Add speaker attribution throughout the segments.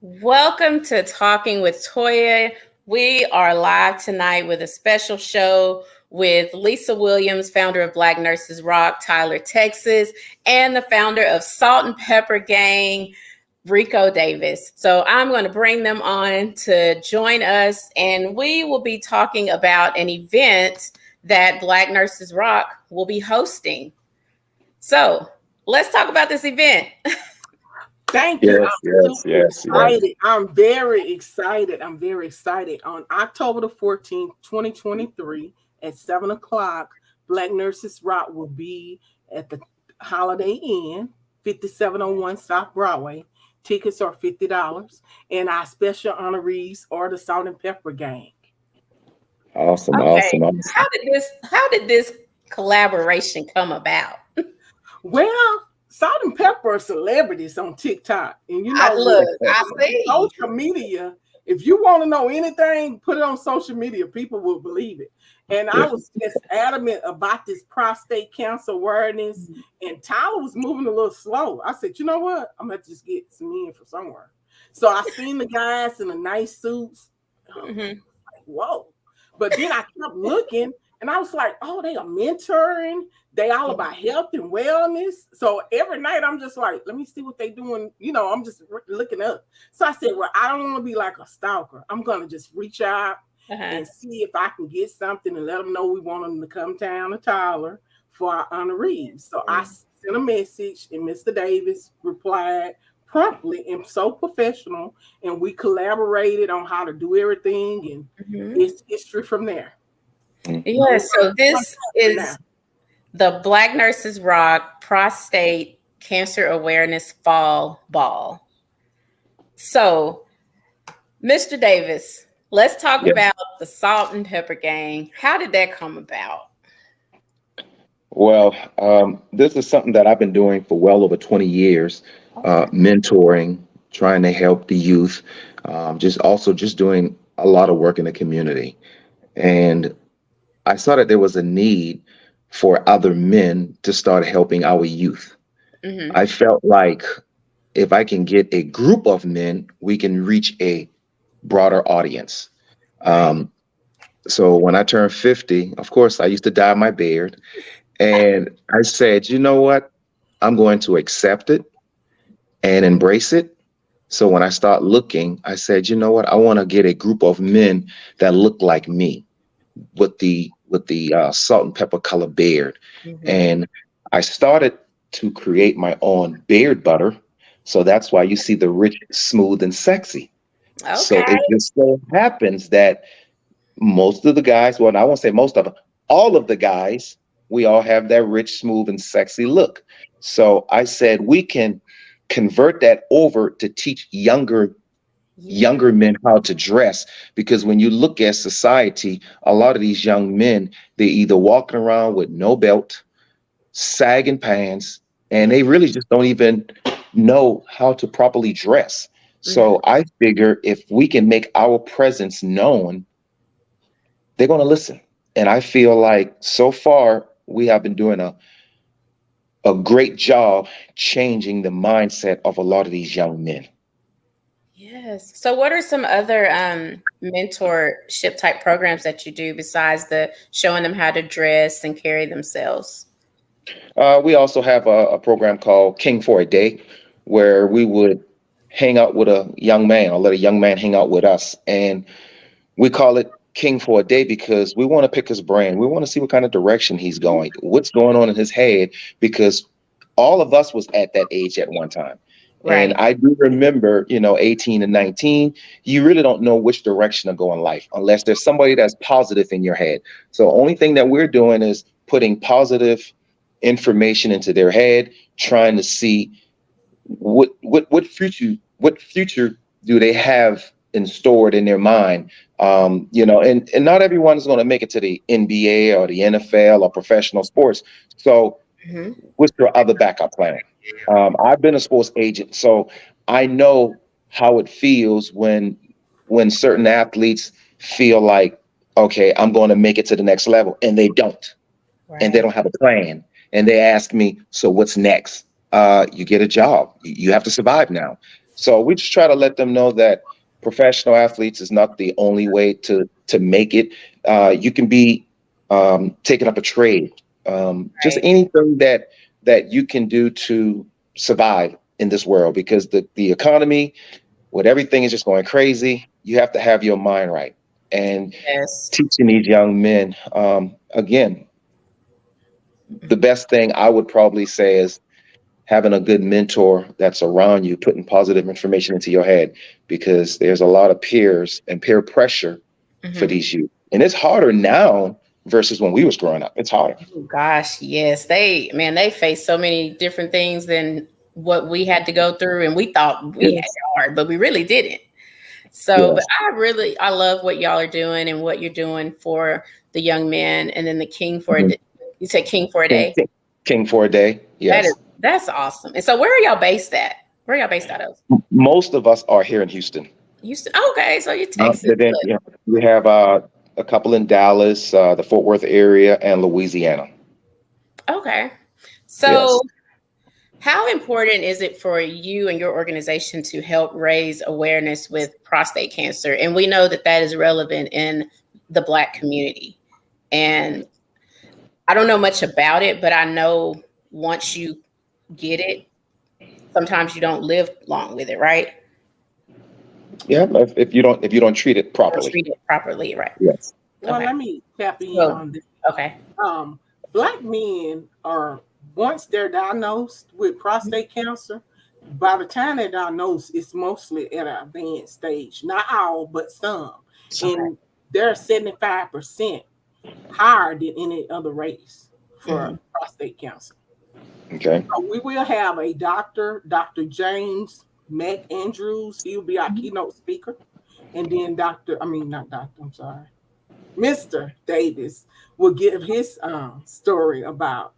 Speaker 1: Welcome to Talking with Toya. We are live tonight with a special show with Lisa Williams, founder of Black Nurses Rock, Tyler, Texas, and the founder of Salt and Pepper Gang, Rico Davis. So I'm going to bring them on to join us, and we will be talking about an event that Black Nurses Rock will be hosting. So let's talk about this event.
Speaker 2: Thank you.
Speaker 3: Yes,
Speaker 2: I'm
Speaker 3: yes,
Speaker 2: super
Speaker 3: yes, yes.
Speaker 2: excited. I'm very excited. I'm very excited. On October the 14th, 2023 at 7 o'clock, Black Nurses Rock will be at the Holiday Inn, 5701 South Broadway. Tickets are $50, and our special honorees are the Salt and Pepper Gang.
Speaker 3: Awesome,
Speaker 1: Okay,
Speaker 3: awesome, awesome.
Speaker 1: how did this collaboration come about?
Speaker 2: Well, Salt and Pepper are celebrities on TikTok. And
Speaker 1: I
Speaker 2: with
Speaker 1: look, I see.
Speaker 2: social media, if you want to know anything, put it on social media. People will believe it. And I
Speaker 3: Yeah.
Speaker 2: was just adamant about this prostate cancer awareness. And Tyler was moving a little slow. I said, you know what? I'm going to just get some in from somewhere. So I seen the guys in the nice suits.
Speaker 1: Mhm.
Speaker 2: Whoa. But then I kept looking and I was like, oh, they are mentoring. They all about health and wellness. So every night I'm just like, let me see what they doing. I'm just looking up. So I said, well, I don't want to be like a stalker. I'm going to just reach out
Speaker 1: Uh-huh.
Speaker 2: and see if I can get something and let them know we want them to come down to Tyler for our honorees. So I sent a message and Mr. Davis replied promptly and so professional. And we collaborated on how to do everything. And
Speaker 1: Mhm.
Speaker 2: it's history from there.
Speaker 1: Yeah, so this is the Black Nurses Rock Prostate Cancer Awareness Fall Ball. So, Mr. Davis, let's talk
Speaker 3: Yeah.
Speaker 1: about the Salt and Pepper Gang. How did that come about?
Speaker 3: Well, this is something that I've been doing for well over 20 years,
Speaker 1: Okay.
Speaker 3: mentoring, trying to help the youth, just doing a lot of work in the community. And I saw that there was a need for other men to start helping our youth.
Speaker 1: Mm-hmm.
Speaker 3: I felt like if I can get a group of men, we can reach a broader audience.
Speaker 1: Right.
Speaker 3: Um, so when I turned 50, of course, I used to dye my beard. And I said, you know what? I'm going to accept it and embrace it. So when I start looking, I said, you know what? I want to get a group of men that look like me with the salt and pepper color beard.
Speaker 1: Mm-hmm.
Speaker 3: And I started to create my own beard butter. So that's why you see the rich, smooth, and sexy. So
Speaker 1: Okay.
Speaker 3: it just so happens that most of the guys, well, I won't say most of them, all of the guys, we all have that rich, smooth, and sexy look. So I said we can convert that over to teach
Speaker 1: Yeah.
Speaker 3: younger men how to dress, because when you look at society, a lot of these young men, they're either walking around with no belt, sagging pants, and they really just don't even know how to properly dress.
Speaker 1: Mm-hmm.
Speaker 3: So I figure if we can make our presence known, they're going to listen. And I feel like so far we have been doing a great job changing the mindset of a lot of these young men.
Speaker 1: Yes. So, what are some other mentorship type programs that you do besides the showing them how to dress and carry themselves?
Speaker 3: We also have a program called King for a Day, where we would hang out with a young man or let a young man hang out with us. And we call it King for a Day because we want to pick his brain. We want to see what kind of direction he's going, what's going on in his head, because all of us was at that age at one time. And
Speaker 1: Right.
Speaker 3: I do remember, 18 and 19, you really don't know which direction to go in life unless there's somebody that's positive in your head. So only thing that we're doing is putting positive information into their head, trying to see what future do they have in stored in their mind. And not everyone is going to make it to the NBA or the NFL or professional sports. So
Speaker 1: Hmm.
Speaker 3: what's your other backup plan? I've been a sports agent, so I know how it feels when certain athletes feel like, okay, I'm going to make it to the next level, and they don't, and they
Speaker 1: Right.
Speaker 3: don't have a plan, and they ask me, so what's next? You get a job. You have to survive now. So we just try to let them know that professional athletes is not the only way to make it. You can be taking up a trade, just
Speaker 1: Right.
Speaker 3: anything that you can do to survive in this world, because the economy, with everything is just going crazy. You have to have your mind right. And
Speaker 1: Yes.
Speaker 3: teaching these young men, again, the best thing I would probably say is having a good mentor that's around you, putting positive information into your head, because there's a lot of peers and peer pressure for
Speaker 1: Mhm.
Speaker 3: these youth. And it's harder now versus when we was growing up. It's harder.
Speaker 1: Oh, gosh, yes. They face so many different things than what we had to go through, and we thought we had
Speaker 3: Yes.
Speaker 1: it hard, but we really didn't. So, but
Speaker 3: Yes.
Speaker 1: I love what y'all are doing and what you're doing for the young men, and then the King for a
Speaker 3: Mhm.
Speaker 1: day. You said King for a
Speaker 3: King,
Speaker 1: day.
Speaker 3: King, King for a day. Yes.
Speaker 1: That's awesome. And so, where are y'all based at? Where are y'all based out of?
Speaker 3: Most of us are here in Houston.
Speaker 1: Houston. Okay, so you're Texas.
Speaker 3: But then,
Speaker 1: Good.
Speaker 3: we have a couple in Dallas, the Fort Worth area, and Louisiana.
Speaker 1: Okay. So,
Speaker 3: Yes.
Speaker 1: how important is it for you and your organization to help raise awareness with prostate cancer? And we know that that is relevant in the Black community. And I don't know much about it, but I know once you get it, sometimes you don't live long with it, right?
Speaker 3: Yeah. If you don't treat it
Speaker 1: Or
Speaker 3: properly.
Speaker 1: treat it properly, right?
Speaker 3: Yes.
Speaker 2: Well,
Speaker 1: Okay.
Speaker 2: let me tap in
Speaker 1: So,
Speaker 2: on this.
Speaker 1: okay.
Speaker 2: Um, Black men are, once they're diagnosed with prostate cancer, by the time they're diagnosed, it's mostly at an advanced stage. Not all, but some.
Speaker 1: Okay.
Speaker 2: And they're 75% higher than any other race for
Speaker 1: Mhm.
Speaker 2: prostate cancer.
Speaker 3: Okay.
Speaker 2: So we will have a doctor, Dr. James Mac Andrews. He'll be our keynote speaker. And then not doctor, I'm sorry. Mr. Davis will give his story about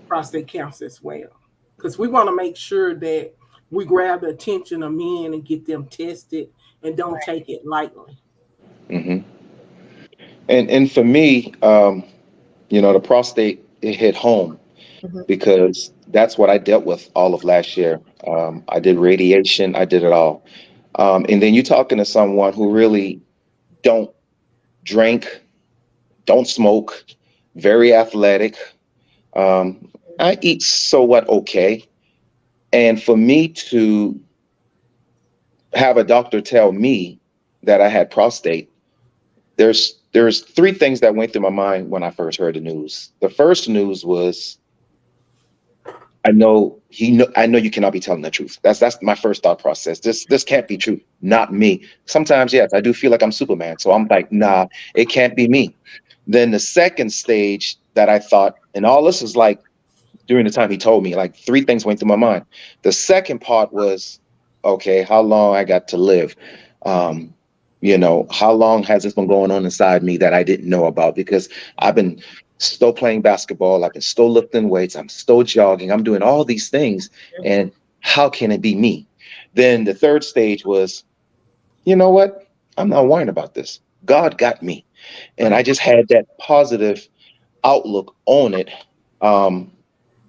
Speaker 2: prostate cancer as well. Because we want to make sure that we grab the attention of men and get them tested and don't take it lightly.
Speaker 3: hmm and for me, the prostate, it hit home
Speaker 1: Mhm.
Speaker 3: because that's what I dealt with all of last year. I did radiation, I did it all. And then you're talking to someone who really don't drink, don't smoke, very athletic. I eat so what okay. And for me to have a doctor tell me that I had prostate, there's three things that went through my mind when I first heard the news. The first news was, I know you cannot be telling the truth. That's my first thought process. This can't be true. Not me. Sometimes, yes, I do feel like I'm Superman. So I'm like, nah, it can't be me. Then the second stage that I thought, and all this is like during the time he told me, like three things went through my mind. The second part was, okay, how long I got to live? Um, how long has this been going on inside me that I didn't know about? Because I've been still playing basketball, I've been still lifting weights, I'm still jogging, I'm doing all these things. And how can it be me? Then the third stage was, you know what? I'm not worrying about this. God got me. And I
Speaker 1: Right.
Speaker 3: just had that positive outlook on it. Um,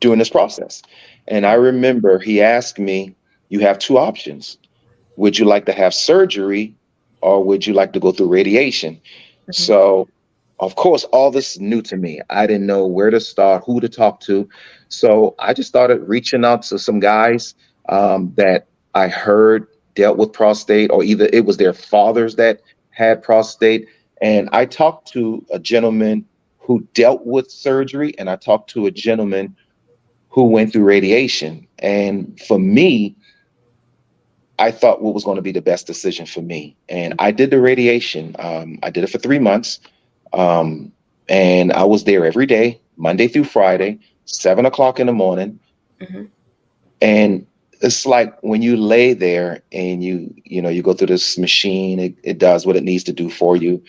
Speaker 3: During this process. And I remember he asked me, you have two options. Would you like to have surgery or would you like to go through radiation?
Speaker 1: Mhm.
Speaker 3: So, of course, all this is new to me. I didn't know where to start, who to talk to. So I just started reaching out to some guys that I heard dealt with prostate, or either it was their fathers that had prostate. And I talked to a gentleman who dealt with surgery, and I talked to a gentleman who went through radiation. And for me, I thought what was going to be the best decision for me. And I did the radiation. I did it for 3 months. Um, and I was there every day, Monday through Friday, 7 o'clock in the morning.
Speaker 1: Mhm.
Speaker 3: And it's like when you lay there and you go through this machine, it does what it needs to do for you.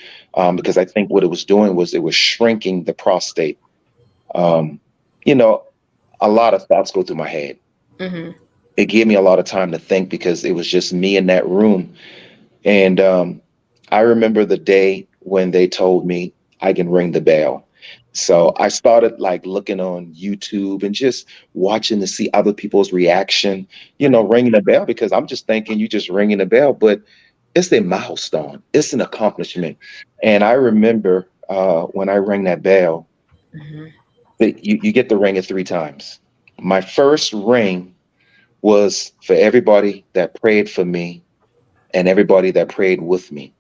Speaker 3: Because I think what it was doing was it was shrinking the prostate. Um, you know, a lot of thoughts go through my head.
Speaker 1: Mhm.
Speaker 3: It gave me a lot of time to think because it was just me in that room. And I remember the day when they told me I can ring the bell. So I started like looking on YouTube and just watching to see other people's reaction,
Speaker 1: Right.
Speaker 3: ringing the bell, because I'm just thinking you just ringing the bell, but it's a milestone. It's an accomplishment. And I remember when I rang that bell,
Speaker 1: Mhm.
Speaker 3: that you get to ring it 3 times. My first ring was for everybody that prayed for me and everybody that prayed with me.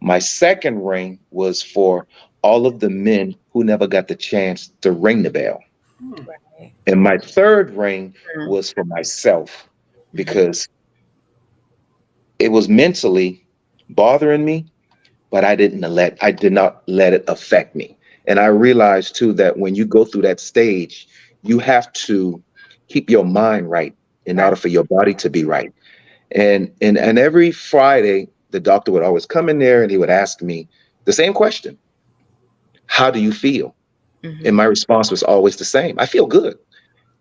Speaker 3: My second ring was for all of the men who never got the chance to ring the bell.
Speaker 2: Hmm.
Speaker 1: Right.
Speaker 3: And my third ring
Speaker 1: Mhm.
Speaker 3: was for myself
Speaker 1: Mhm.
Speaker 3: because it was mentally bothering me, but I did not let it affect me. And I realized too that when you go through that stage, you have to keep your mind right in
Speaker 1: Right.
Speaker 3: order for your body to be right. And every Friday, the doctor would always come in there and he would ask me the same question: how do you feel? And
Speaker 1: Mhm.
Speaker 3: my response was always the same: I feel good.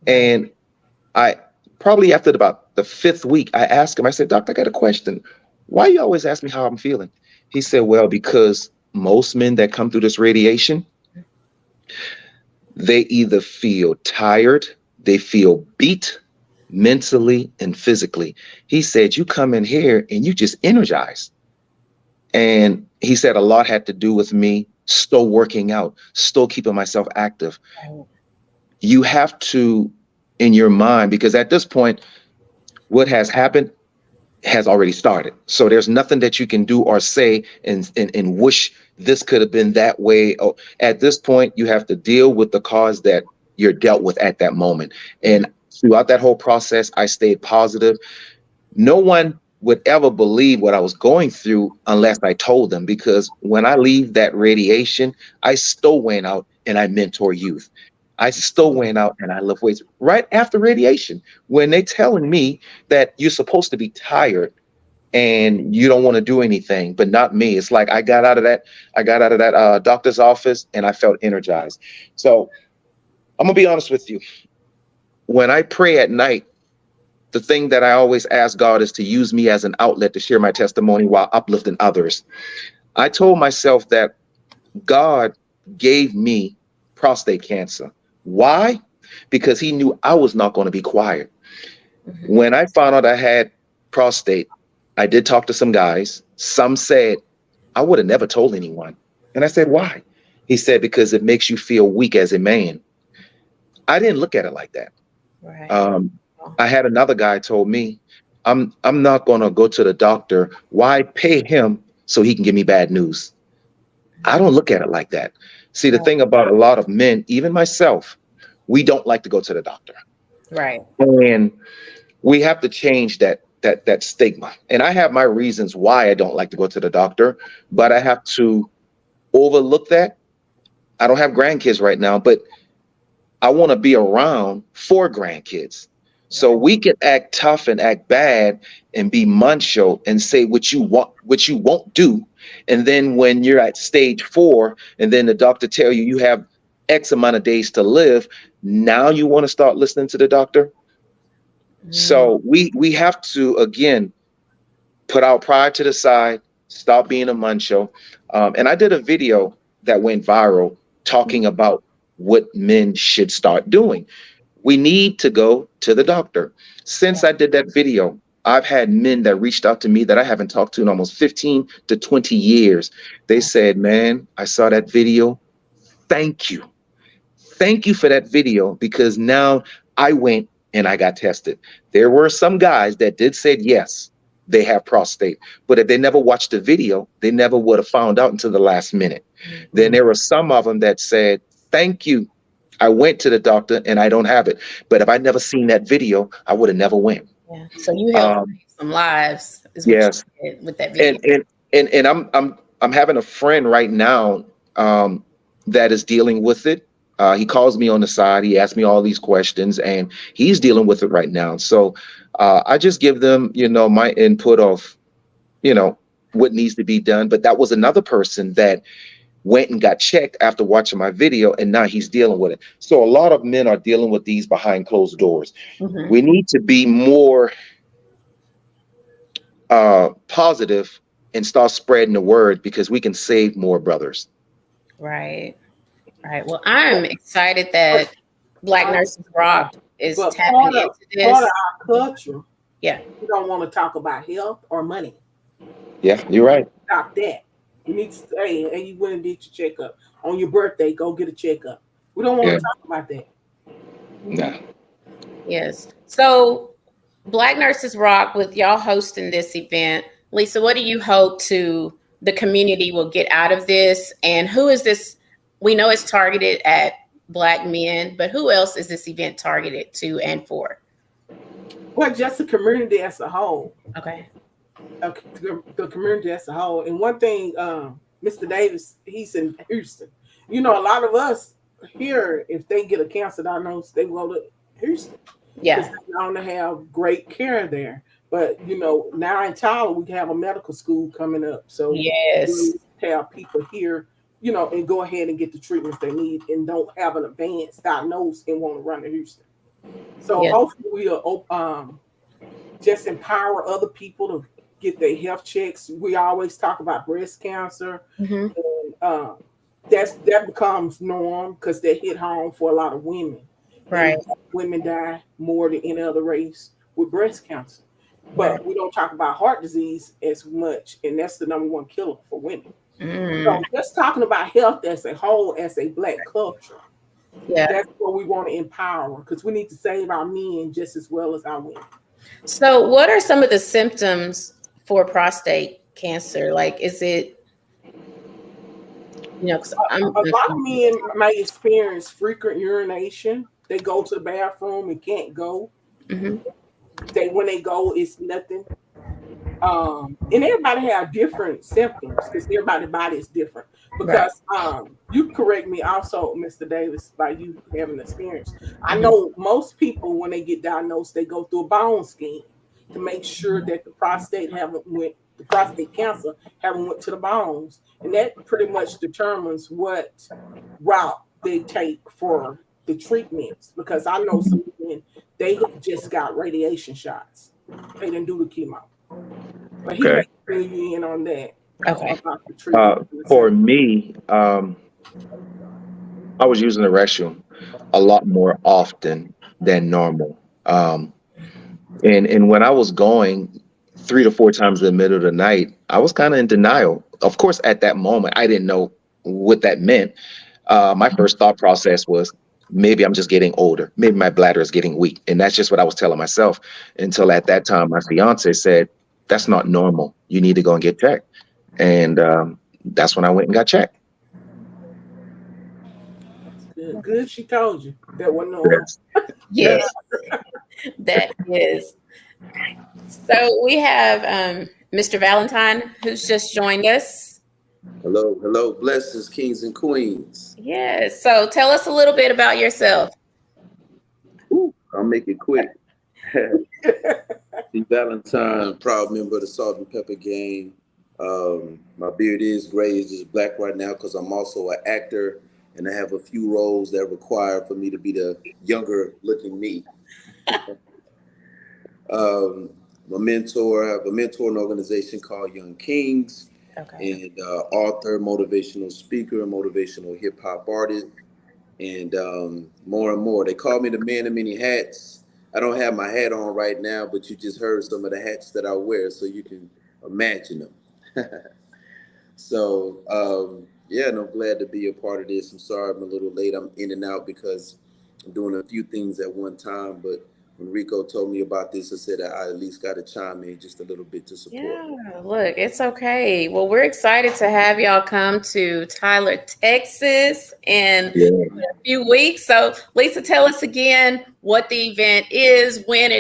Speaker 1: Right.
Speaker 3: And I probably after about the fifth week, I asked him, I said, Doctor, I got a question. Why you always ask me how I'm feeling? He said, well, because most men that come through this radiation, they either feel tired, they feel beat mentally and physically. He said, you come in here and you just energize. And he said a lot had to do with me still working out, still keeping myself active.
Speaker 1: Right.
Speaker 3: You have to, in your mind, because at this point, what has happened has already started. So there's nothing that you can do or say and wish this could have been that way. Oh, at this point, you have to deal with the cause that you're dealt with at that moment.
Speaker 1: Mhm.
Speaker 3: And throughout that whole process, I stayed positive. No one would ever believe what I was going through unless I told them, because when I leave that radiation, I still went out and I mentor youth. I still went out and I lift weights right after radiation when they telling me that you're supposed to be tired and you don't want to do anything, but not me. It's like I got out of that doctor's office and I felt energized. So I'm gonna be honest with you. When I pray at night, the thing that I always ask God is to use me as an outlet to share my testimony while uplifting others. I told myself that God gave me prostate cancer. Why? Because he knew I was not going to be quiet.
Speaker 1: Mhm.
Speaker 3: When I found out I had prostate, I did talk to some guys. Some said, I would have never told anyone. And I said, why? He said, because it makes you feel weak as a man. I didn't look at it like that.
Speaker 1: Right.
Speaker 3: Um, I had another guy told me, I'm not gonna go to the doctor. Why pay him so he can give me bad news? I don't look at it like that. See, the
Speaker 1: Right.
Speaker 3: thing about a lot of men, even myself, we don't like to go to the doctor.
Speaker 1: Right.
Speaker 3: And we have to change that stigma. And I have my reasons why I don't like to go to the doctor, but I have to overlook that. I don't have grandkids right now, but I want to be around for grandkids. So
Speaker 1: Right.
Speaker 3: we can act tough and act bad and be macho and say what you want, what you won't do. And then when you're at stage 4, and then the doctor tell you you have X amount of days to live, now you want to start listening to the doctor.
Speaker 1: Mm.
Speaker 3: So we have to again put our pride to the side, stop being a macho. And I did a video that went viral talking about what men should start doing. We need to go to the doctor. Since I did that video, I've had men that reached out to me that I haven't talked to in almost 15 to 20 years. They said, man, I saw that video. Thank you. Thank you for that video, because now I went and I got tested. There were some guys that did say yes, they have prostate, but if they never watched the video, they never would have found out until the last minute. Then
Speaker 1: Mhm.
Speaker 3: there were some of them that said, thank you. I went to the doctor and I don't have it. But if I never seen that video, I would have never went.
Speaker 1: Yeah. So you helped
Speaker 3: Um,
Speaker 1: save some lives, is what
Speaker 3: yes.
Speaker 1: you did with that video.
Speaker 3: And and I'm having a friend right now that is dealing with it. He calls me on the side. He asks me all these questions, and he's dealing with it right now. So I just give them, my input of, you know, what needs to be done. But that was another person that went and got checked after watching my video, and now he's dealing with it. So a lot of men are dealing with these behind closed doors.
Speaker 1: Mhm.
Speaker 3: We need to be more positive and start spreading the word, because we can save more brothers.
Speaker 1: Right. All right. Well, I'm excited that Black Nurses Rock is
Speaker 2: But
Speaker 1: tapping into
Speaker 2: part
Speaker 1: this.
Speaker 2: of our culture,
Speaker 1: Yeah.
Speaker 2: we don't want to talk about health or money.
Speaker 3: Yeah, you're right.
Speaker 2: Stop that. We need to say, hey, you went and did your checkup. On your birthday, go get a checkup. We don't want
Speaker 3: Yeah.
Speaker 2: to talk about that.
Speaker 3: Nah.
Speaker 1: Yes. So Black Nurses Rock, with y'all hosting this event, Lisa, what do you hope the community will get out of this? And who is this? We know it's targeted at Black men, but who else is this event targeted to and for?
Speaker 2: Well, just the community as a whole.
Speaker 1: Okay.
Speaker 2: The community as a whole. And one thing, Mr. Davis, he's in Houston. You know, a lot of us here, if they get a cancer diagnosis, they go to Houston.
Speaker 1: Yeah.
Speaker 2: Because they want to have great care there. But, you know, now in Tyler, we have a medical school coming up. So
Speaker 1: yes,
Speaker 2: we have people here, you know, and go ahead and get the treatments they need and don't have an advanced diagnosis and want to run to Houston. So
Speaker 1: yes.
Speaker 2: hopefully we'll just empower other people to get their health checks. We always talk about breast cancer.
Speaker 1: Mm-hmm.
Speaker 2: And that becomes norm because they hit home for a lot of women.
Speaker 1: Right.
Speaker 2: And women die more than any other race with breast cancer. But we don't talk about heart disease as much, and that's the number one killer for women. So just talking about health as a whole, as a Black culture, that's what we want to empower, because we need to save our men just as well as our women.
Speaker 1: So what are some of the symptoms for prostate cancer? Like, is it, you know,
Speaker 2: a lot of men may experience frequent urination. They go to the bathroom and can't go.
Speaker 1: Mm-hmm.
Speaker 2: When they go, it's nothing. And everybody have different symptoms because everybody's body is different. Because you correct me also, Mr. Davis, by you having experience. I know most people, when they get diagnosed, they go through a bone scan to make sure that the prostate cancer haven't went to the bones, and that pretty much determines what route they take for the treatments. Because I know some men, they just got radiation shots. They didn't do the chemo. But he may fill you in on that.
Speaker 1: Okay.
Speaker 2: About the treatment.
Speaker 3: For me, I was using the restroom a lot more often than normal. And when I was going 3 to 4 times in the middle of the night, I was kind of in denial. Of course, at that moment, I didn't know what that meant. My first thought process was, maybe I'm just getting older. Maybe my bladder is getting weak. And that's just what I was telling myself, until at that time, my fiance said, that's not normal. You need to go and get checked. And that's when I went and got checked.
Speaker 2: Good. She told you that wasn't normal.
Speaker 1: Yes, that is. So we have Mr. Valentine, who's just joined us.
Speaker 4: Hello, blessings, kings and queens.
Speaker 1: Yes. So tell us a little bit about yourself.
Speaker 4: I'll make it quick. The Valentine, proud member of the Salt and Pepper Gang. My beard is gray, it's just black right now because I'm also an actor, and I have a few roles that require for me to be the younger looking me. My mentor, I have a mentoring organization called Young Kings, and author, motivational speaker, and motivational hip hop artist. And more and more, they call me the man of many hats. I don't have my hat on right now, but you just heard some of the hats that I wear, so you can imagine them. So, and I'm glad to be a part of this. I'm sorry I'm a little late. I'm in and out because I'm doing a few things at one time, but when Rico told me about this, I said I at least got to chime in just a little bit to support.
Speaker 1: Yeah, look, it's okay. Well, we're excited to have y'all come to Tyler, Texas in a few weeks. So, Lisa, tell us again what the event is, when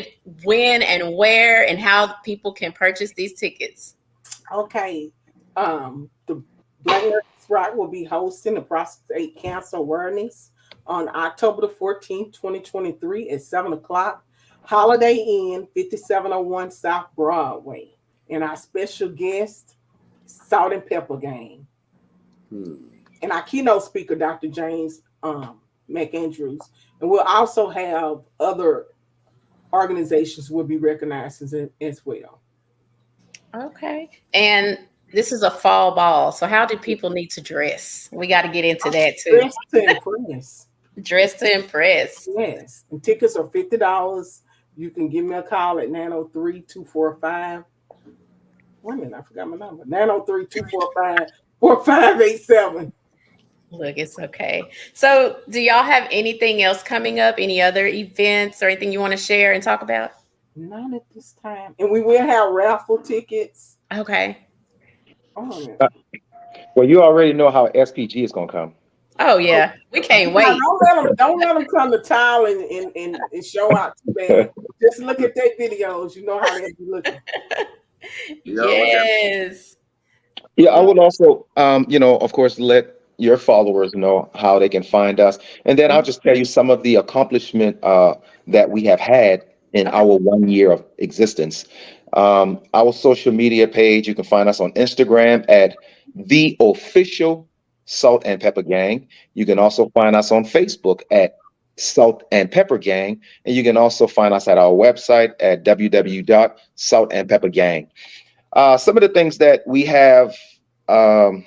Speaker 1: and where, and how people can purchase these tickets.
Speaker 2: Okay. The Black Nurses Rock will be hosting the prostate cancer awareness on October the 14th, 2023 at 7 o'clock. Holiday Inn, 5701 South Broadway. And our special guest, Salt and Pepper Gang. And our keynote speaker, Dr. James McAndrews. And we'll also have other organizations will be recognized as well.
Speaker 1: Okay. And this is a fall ball. So how do people need to dress? We got to get into that too.
Speaker 2: Dress to impress.
Speaker 1: Dress to impress.
Speaker 2: Yes. And tickets are $50. You can give me a call at 903-245. Wait a minute, I forgot my number. 903-245-4587.
Speaker 1: Look, it's okay. So, do y'all have anything else coming up? Any other events or anything you want to share and talk about?
Speaker 2: Not at this time. And we will have raffle tickets.
Speaker 1: Okay.
Speaker 2: Oh,
Speaker 3: Uh, well, you already know how SPG is going to come.
Speaker 1: Oh yeah, we can't
Speaker 2: yeah.
Speaker 1: wait.
Speaker 2: Don't let them come to Tile and show out too bad. Just look at their videos. You know how they be looking.
Speaker 1: Yes.
Speaker 3: Yeah, I would also, of course, let your followers know how they can find us. And then I'll just tell you some of the accomplishment that we have had in
Speaker 1: Okay.
Speaker 3: our 1 year of existence. Our social media page, you can find us on Instagram at the official Salt and Pepper Gang. You can also find us on Facebook at Salt and Pepper Gang. And you can also find us at our website at www.saltandpeppergang. Some of the things that we have, some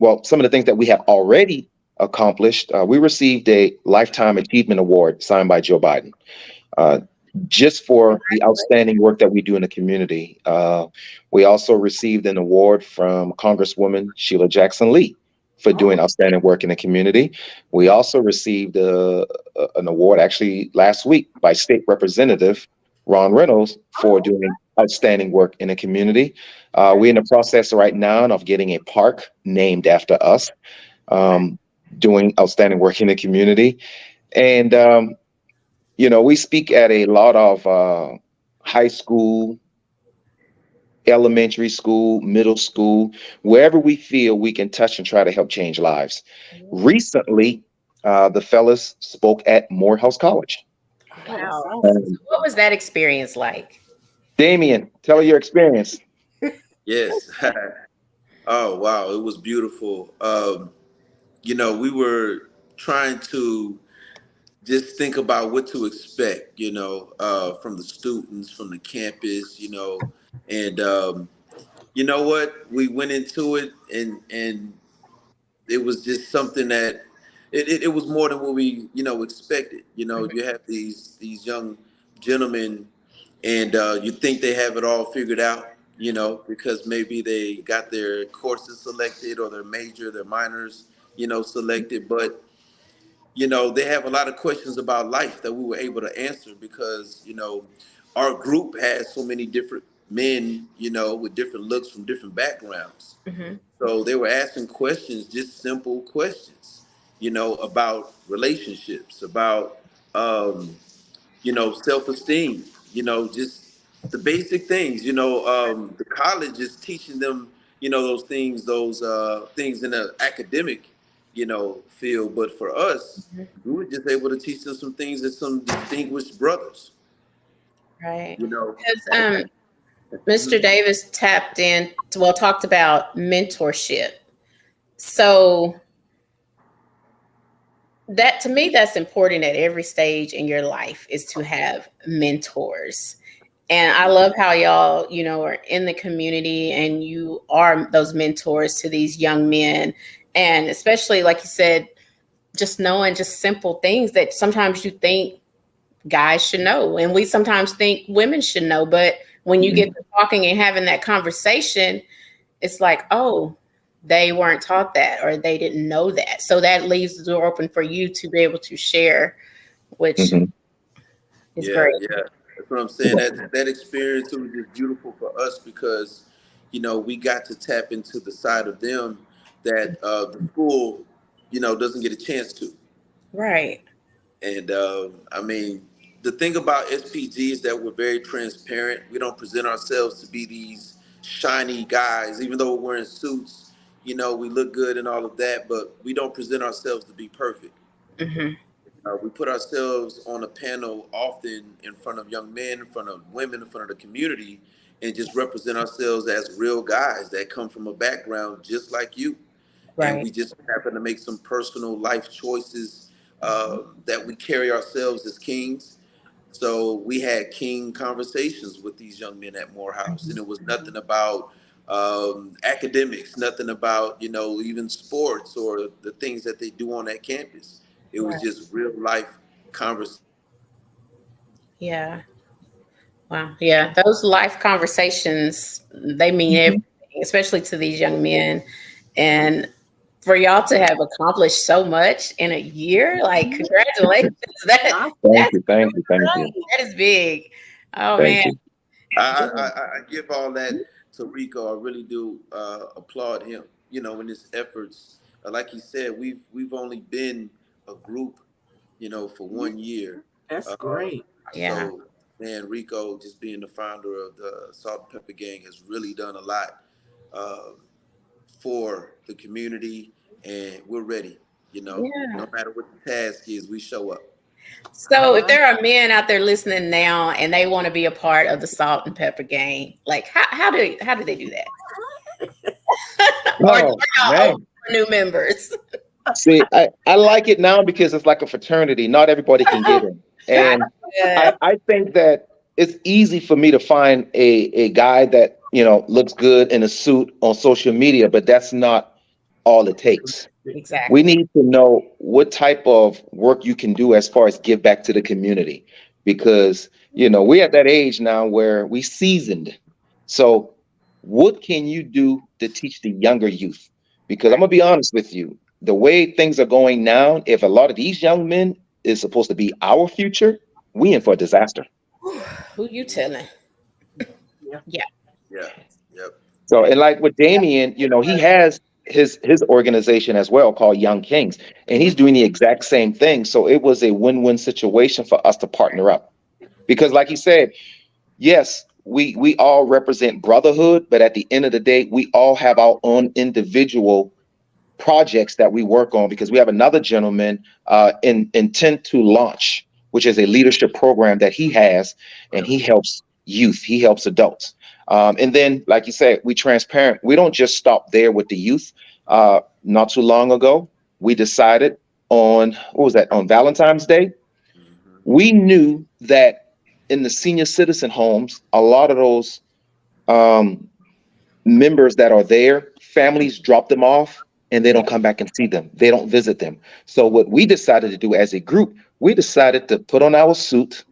Speaker 3: of the things that we have already accomplished, we received a Lifetime Achievement Award signed by Joe Biden, uh, just for the outstanding work that we do in the community. We also received an award from Congresswoman Sheila Jackson Lee for doing outstanding work in the community. We also received an award actually last week by State Representative Ron Reynolds for doing outstanding work in the community. We're in the process right now of getting a park named after us, doing outstanding work in the community. And, we speak at a lot of high school, elementary school, middle school, wherever we feel we can touch and try to help change lives. Recently, the fellas spoke at Morehouse College.
Speaker 1: Wow.
Speaker 3: Um,
Speaker 1: What was that experience like?
Speaker 3: Damien, tell her your experience.
Speaker 4: Yes. Oh wow, it was beautiful. We were trying to just think about what to expect, from the students, from the campus, and you know what? We went into it, and it was just something that it was more than what we expected. You have these young gentlemen, and you think they have it all figured out, because maybe they got their courses selected or their major, their minors, selected, but they have a lot of questions about life that we were able to answer because, our group has so many different men, with different looks from different backgrounds.
Speaker 1: Hmm.
Speaker 4: So they were asking questions, just simple questions, about relationships, about, self-esteem, just the basic things, the college is teaching them, those things in the academic, field. But for us, we were just able to teach them some things as some distinguished brothers,
Speaker 1: Right.
Speaker 4: you know.
Speaker 1: Because Mr. Davis talked about mentorship. So that to me, that's important at every stage in your life is to have mentors. And I love how y'all, are in the community and you are those mentors to these young men. And especially, like you said, just knowing just simple things that sometimes you think guys should know. And we sometimes think women should know. But when you get to talking and having that conversation, it's like, oh, they weren't taught that or they didn't know that. So that leaves the door open for you to be able to share, which
Speaker 3: Mhm.
Speaker 1: is
Speaker 4: Yeah,
Speaker 1: great.
Speaker 4: yeah. That's what I'm saying. That experience, it was just beautiful for us because, we got to tap into the side of them that the school, doesn't get a chance to.
Speaker 1: Right.
Speaker 4: And I mean, the thing about SPG is that we're very transparent. We don't present ourselves to be these shiny guys, even though we're wearing suits. We look good and all of that, but we don't present ourselves to be perfect.
Speaker 1: Hmm.
Speaker 4: We put ourselves on a panel often in front of young men, in front of women, in front of the community, and just represent ourselves as real guys that come from a background just like you. And
Speaker 1: Right.
Speaker 4: we just happen to make some personal life choices that we carry ourselves as kings. So we had king conversations with these young men at Morehouse, and it was nothing about academics, nothing about, even sports or the things that they do on that campus. It was just real life conversation.
Speaker 1: Yeah. Wow. Yeah. Those life conversations, they mean everything, especially to these young men. And for y'all to have accomplished so much in a year, like congratulations.
Speaker 3: Thank
Speaker 1: That's
Speaker 3: you, thank you, thank you,
Speaker 1: that is big. Oh
Speaker 3: thank
Speaker 1: man.
Speaker 3: you.
Speaker 4: I give all that to Rico. I really do applaud him. In his efforts. Like he said, we've only been a group, for 1 year.
Speaker 2: That's
Speaker 4: Uh,
Speaker 2: great.
Speaker 1: Yeah.
Speaker 4: so, man, Rico, just being the founder of the Salt and Pepper Gang, has really done a lot uh, for the community, and we're ready.
Speaker 1: Yeah.
Speaker 4: No matter what the task is, we show up.
Speaker 1: So if there are men out there listening now and they want to be a part of the Salt and Pepper Gang, like how do they do that? Or are
Speaker 3: Oh
Speaker 1: y'all
Speaker 3: man.
Speaker 1: open for new members?
Speaker 3: See, I like it now because it's like a fraternity. Not everybody can get in. And
Speaker 1: Good.
Speaker 3: I think that it's easy for me to find a guy that, looks good in a suit on social media, but that's not all it takes. We
Speaker 1: Exactly.
Speaker 3: need to know what type of work you can do as far as give back to the community because, we're at that age now where we seasoned. So what can you do to teach the younger youth? Because I'm
Speaker 1: Right.
Speaker 3: gonna be honest with you, the way things are going now, if a lot of these young men is supposed to be our future, we in for a disaster.
Speaker 1: Who you telling?
Speaker 2: Yeah.
Speaker 1: Yeah.
Speaker 4: Yeah. Yep.
Speaker 3: So, and like with Damien, he has his organization as well called Young Kings, and he's doing the exact same thing. So it was a win-win situation for us to partner up. Because like he said, yes, we all represent brotherhood, but at the end of the day, we all have our own individual projects that we work on because we have another gentleman in intent to launch, which is a leadership program that he has, and he helps youth, he helps adults. And then, like you said, we transparent. We don't just stop there with the youth. Not too long ago, we decided on what was that on Valentine's Day?
Speaker 4: Mhm.
Speaker 3: We knew that in the senior citizen homes, a lot of those um, members that are there, families drop them off and they
Speaker 1: Yeah.
Speaker 3: don't come back and see them. They don't visit them. So what we decided to do as a group, we decided to put on our suit,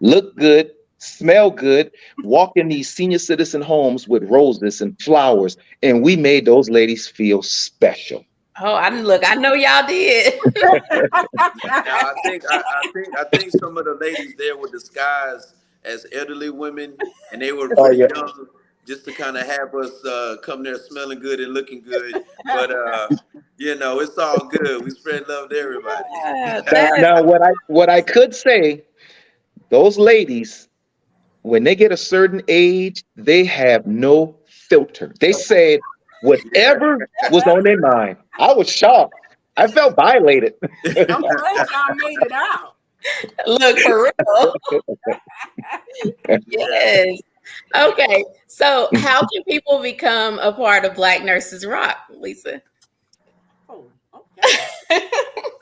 Speaker 3: look good, smell good, walk in these senior citizen homes with roses and flowers, and we made those ladies feel special.
Speaker 1: Oh, I look. I know y'all did.
Speaker 4: Now I think some of the ladies there were disguised as elderly women, and they were
Speaker 3: Oh
Speaker 4: pretty
Speaker 3: yeah.
Speaker 4: young, just to kind of have us come there smelling good and looking good. But it's all good. We spread love to everybody.
Speaker 1: Yeah,
Speaker 3: Now,
Speaker 1: that is
Speaker 3: now what I could say, those ladies, when they get a certain age, they have no filter. They said
Speaker 4: Yeah.
Speaker 3: whatever was on their mind. I was shocked. I felt violated.
Speaker 2: I'm glad y'all made it out.
Speaker 1: look for real.
Speaker 4: Yeah.
Speaker 1: Yes. Okay. So, how can people become a part of Black Nurses Rock, Lisa?
Speaker 2: Oh, okay.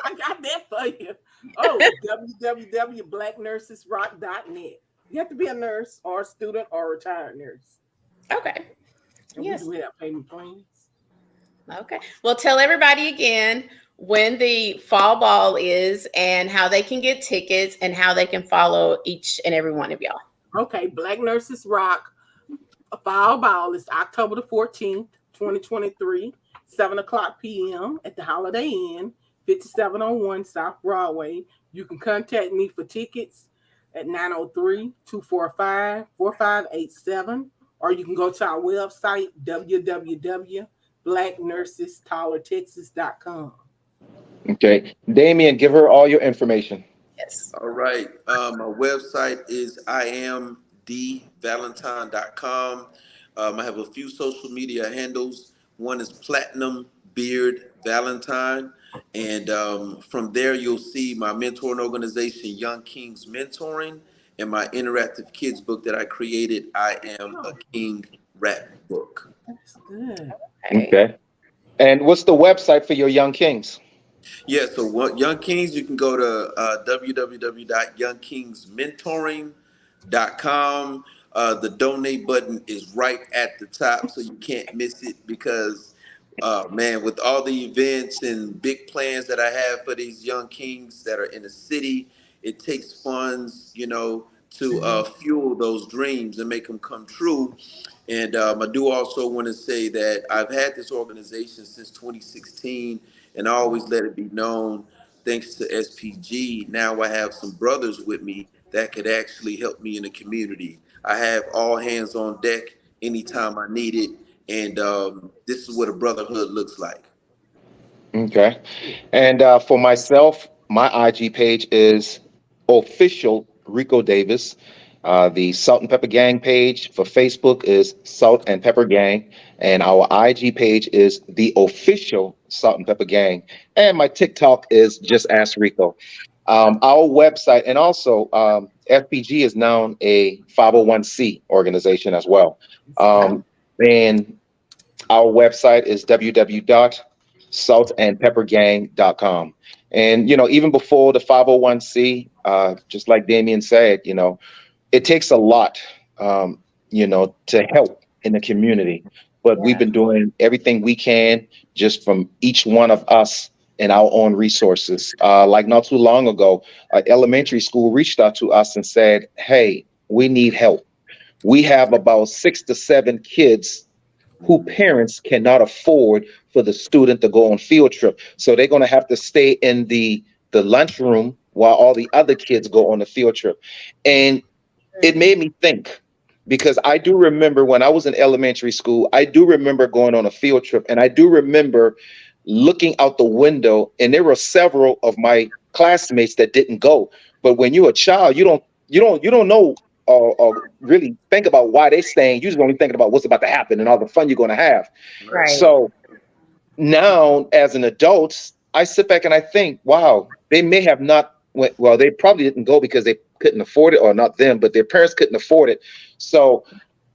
Speaker 2: I got that for you. Oh, www.blacknursesrock.net. You have to be a nurse or a student or a retired nurse.
Speaker 1: Okay.
Speaker 2: And
Speaker 1: Yes.
Speaker 2: we do have payment plans.
Speaker 1: Okay. Well, tell everybody again when the fall ball is and how they can get tickets and how they can follow each and every one of y'all.
Speaker 2: Okay, Black Nurses Rock Fall Ball is October the 14th, 2023, 7 o'clock p.m. at the Holiday Inn, 5701 South Broadway. You can contact me for tickets at 903-245-4587, or you can go to our website, www.blacknursestallertexas.com.
Speaker 3: Okay. Damien, give her all your information.
Speaker 1: Yes.
Speaker 4: All right. My website is imdvalentine.com. I have a few social media handles. One is Platinum Beard Valentine. And from there, you'll see my mentoring organization, Young Kings Mentoring, and my interactive kids book that I created, I Am a King Rap Book.
Speaker 2: That's good.
Speaker 1: Okay.
Speaker 3: Okay. And what's the website for your young kings?
Speaker 4: Yeah, so what Young Kings, you can go to www.youngkingsmentoring.com. The donate button is right at the top, so you can't miss it because, man, with all the events and big plans that I have for these young kings that are in the city, it takes funds, to fuel those dreams and make them come true. And I do also want to say that I've had this organization since 2016, and I always let it be known, thanks to SPG, now I have some brothers with me that could actually help me in the community. I have all hands on deck anytime I need it, and this is what a brotherhood looks like.
Speaker 3: Okay. And for myself, my IG page is official Rico Davis. The Salt and Pepper Gang page for Facebook is Salt and Pepper Gang. And our IG page is the official Salt and Pepper Gang. And my TikTok is just Ask Rico. Our website, and also FPG is now a 501c organization as well. And our website is www.saltandpeppergang.com. And, even before the 501c, just like Damien said, it takes a lot, to help in the community. But we've been doing everything we can just from each one of us and our own resources. Like not too long ago, elementary school reached out to us and said, hey, we need help. We have about 6 to 7 kids who parents cannot afford for the student to go on field trip. So they're going to have to stay in the lunchroom while all the other kids go on the field trip. And it made me think, because I do remember when I was in elementary school, I do remember going on a field trip, and I do remember looking out the window, and there were several of my classmates that didn't go. But when you're a child, you don't know or really think about why they're staying. You're just only thinking about what's about to happen and all the fun you're going to have.
Speaker 1: Right.
Speaker 3: So now, as an adult, I sit back and I think, wow, they may have not went. Well, they probably didn't go because they couldn't afford it, or not them, but their parents couldn't afford it. So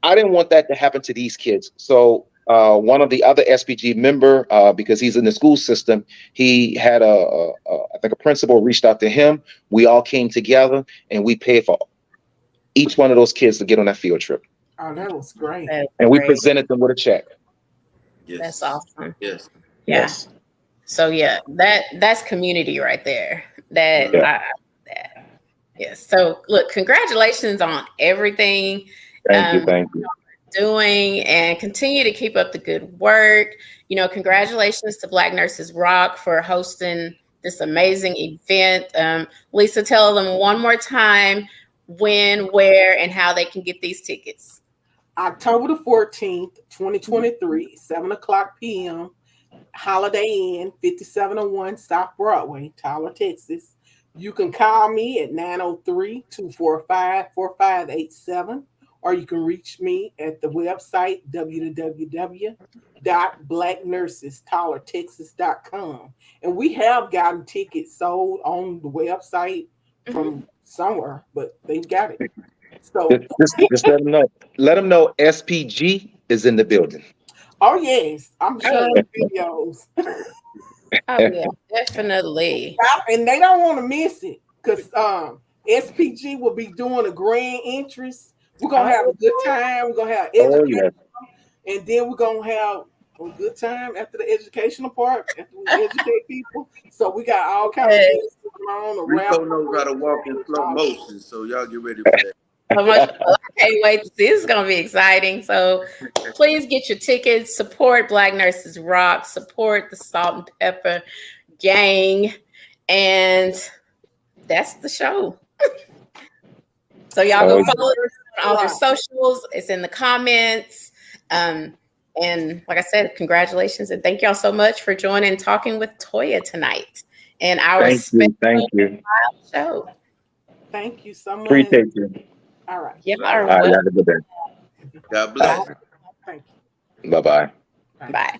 Speaker 3: I didn't want that to happen to these kids. So one of the other SPG member, because he's in the school system, he had I think a principal reached out to him. We all came together and we paid for each one of those kids to get on that field trip.
Speaker 2: Oh, that was great.
Speaker 3: And we presented them with a check.
Speaker 4: Yes.
Speaker 1: That's awesome.
Speaker 4: Yes.
Speaker 1: Yeah.
Speaker 3: Yes.
Speaker 1: So that's community right there. Yes. So look, congratulations on everything.
Speaker 3: Thank you.
Speaker 1: Doing, and continue to keep up the good work. Congratulations to Black Nurses Rock for hosting this amazing event. Lisa, tell them one more time when, where, and how they can get these tickets.
Speaker 2: October the 14th, 2023, 7:00 p.m. Holiday Inn, 5701 South Broadway, Tyler, Texas. You can call me at 903-245-4587, or you can reach me at the website www.blacknursestylertexas.com. And we have gotten tickets sold on the website from somewhere, but they've got it. So
Speaker 3: just let them know SPG is in the building.
Speaker 2: Oh yes, I'm sure videos.
Speaker 1: Oh yeah, definitely.
Speaker 2: And they don't want to miss it because SPG will be doing a grand entrance. We're gonna have a good time. We're gonna have education, and then we're gonna have a good time after the educational part, after we educate people. So we got all kinds of things going on.
Speaker 4: Rico knows how to walk in slow motion, so y'all get ready for that.
Speaker 1: So much. I can't wait to see. This is going to be exciting. So please get your tickets. Support Black Nurses Rock. Support the Salt and Pepper Gang. And that's the show. So y'all go follow us on all their socials. It's in the comments. And like I said, congratulations. And thank y'all so much for joining Talking with Toya tonight. And our
Speaker 3: Thank you.
Speaker 1: Show.
Speaker 2: Thank you so much.
Speaker 3: Appreciate you.
Speaker 2: All right.
Speaker 1: Yeah.
Speaker 3: All right, have a good day.
Speaker 4: God bless.
Speaker 2: Thank you.
Speaker 3: Bye-bye.
Speaker 1: Bye.